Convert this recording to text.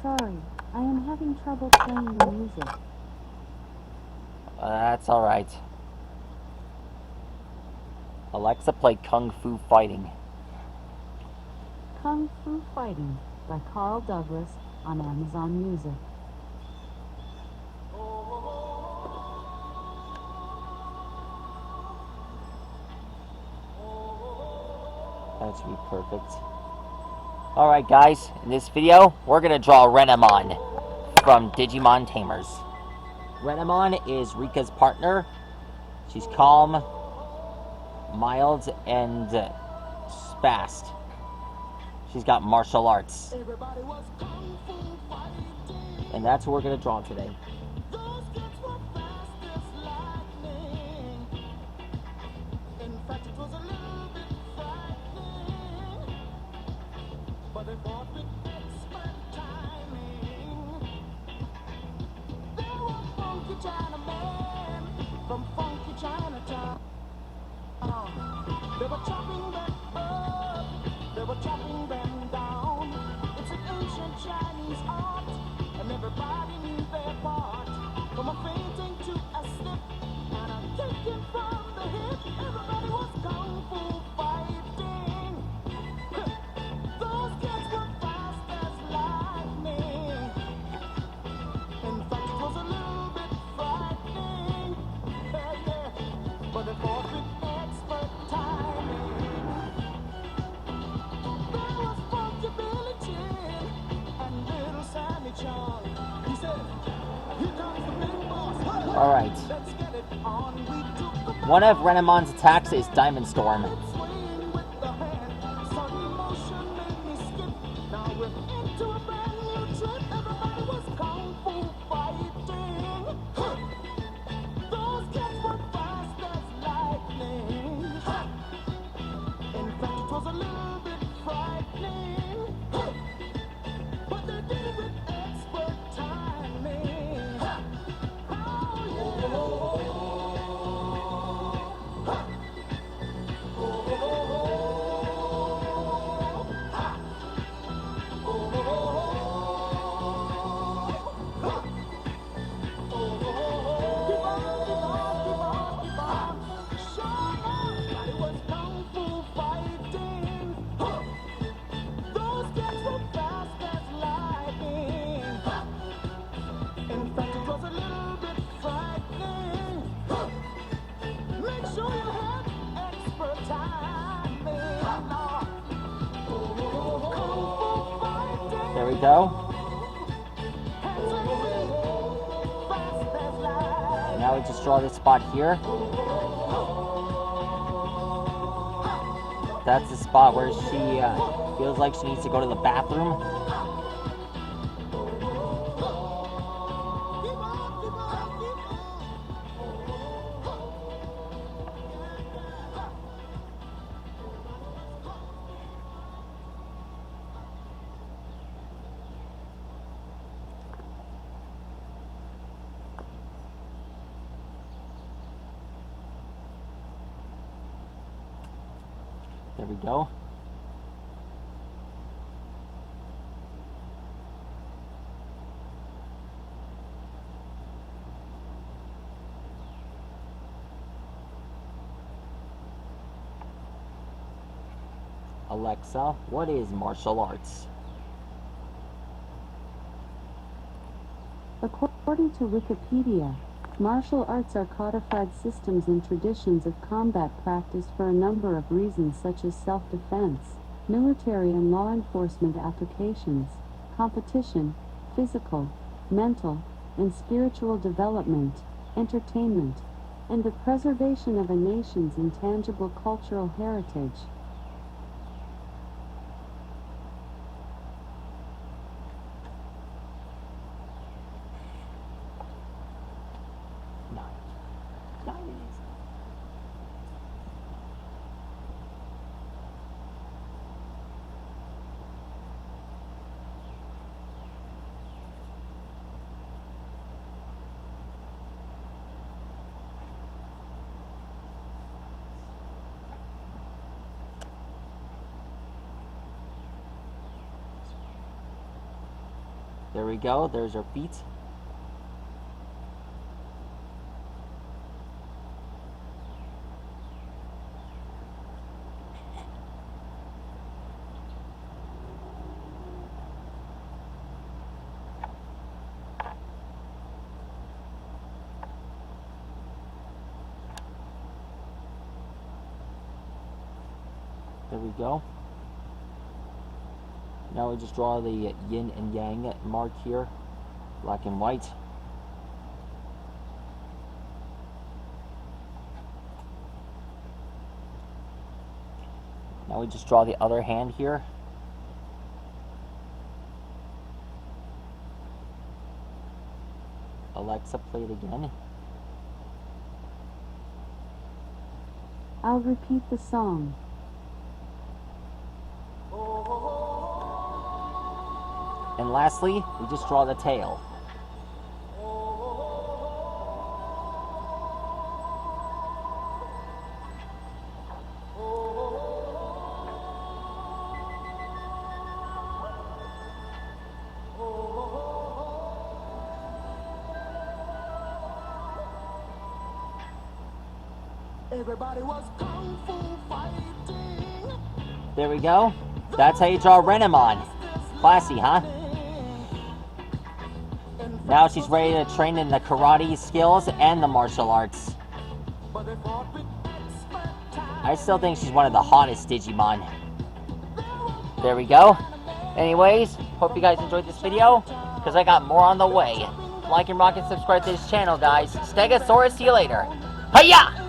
Sorry, I am having trouble playing the music. That's alright. Alexa, play Kung Fu Fighting. Kung Fu Fighting by Carl Douglas on Amazon Music. That should be perfect. Alright guys, in this video, we're going to draw Renamon from Digimon Tamers. Renamon is Rika's partner. She's calm, mild, and fast. She's got martial arts. And that's what we're going to draw today. From funky Chinatown, they were chopping them up, they were chopping them down. It's an ancient Chinese art, and everybody knew their part. From a fainting to a slip, and a kicking from the hip, everybody was kung fu fighting. Those kids were fast as lightning. In fact, it was a little bit frightening. But it fought with expert timing. There was Funky Billy Chin and little Sammy Chung. He said, "Here comes the big boss. Alright. Let's get it on." We took the One of Renamon's attacks is Diamond Storm. swing with the hand. Sudden motion made me skip. Now we're into a brand new trip. Everybody was kung fu fighting. Those kids were fast as lightning. In fact, it was a little bit frightening. But they did it with expert timing. Oh, There we go. Now we just draw this spot here. That's the spot where she feels like she needs to go to the bathroom. There we go. Alexa, what is martial arts? According to Wikipedia, martial arts are codified systems and traditions of combat practice for a number of reasons such as self-defense, military and law enforcement applications, competition, physical, mental, and spiritual development, entertainment, and the preservation of a nation's intangible cultural heritage. There we go. There's her feet. There we go. Now we just draw the yin and yang mark here, black and white. Now we just draw the other hand here. Alexa, play it again. I'll repeat the song. And lastly, we just draw the tail. Everybody was kung fu fighting. There we go. That's how you draw renamon. Classy, huh? Now she's ready to train in the karate skills and the martial arts. I still think she's one of the hottest Digimon. There we go. Anyways, hope you guys enjoyed this video, because I got more on the way. Like and rock and subscribe to this channel, guys. Stegosaurus, see you later. Hiya!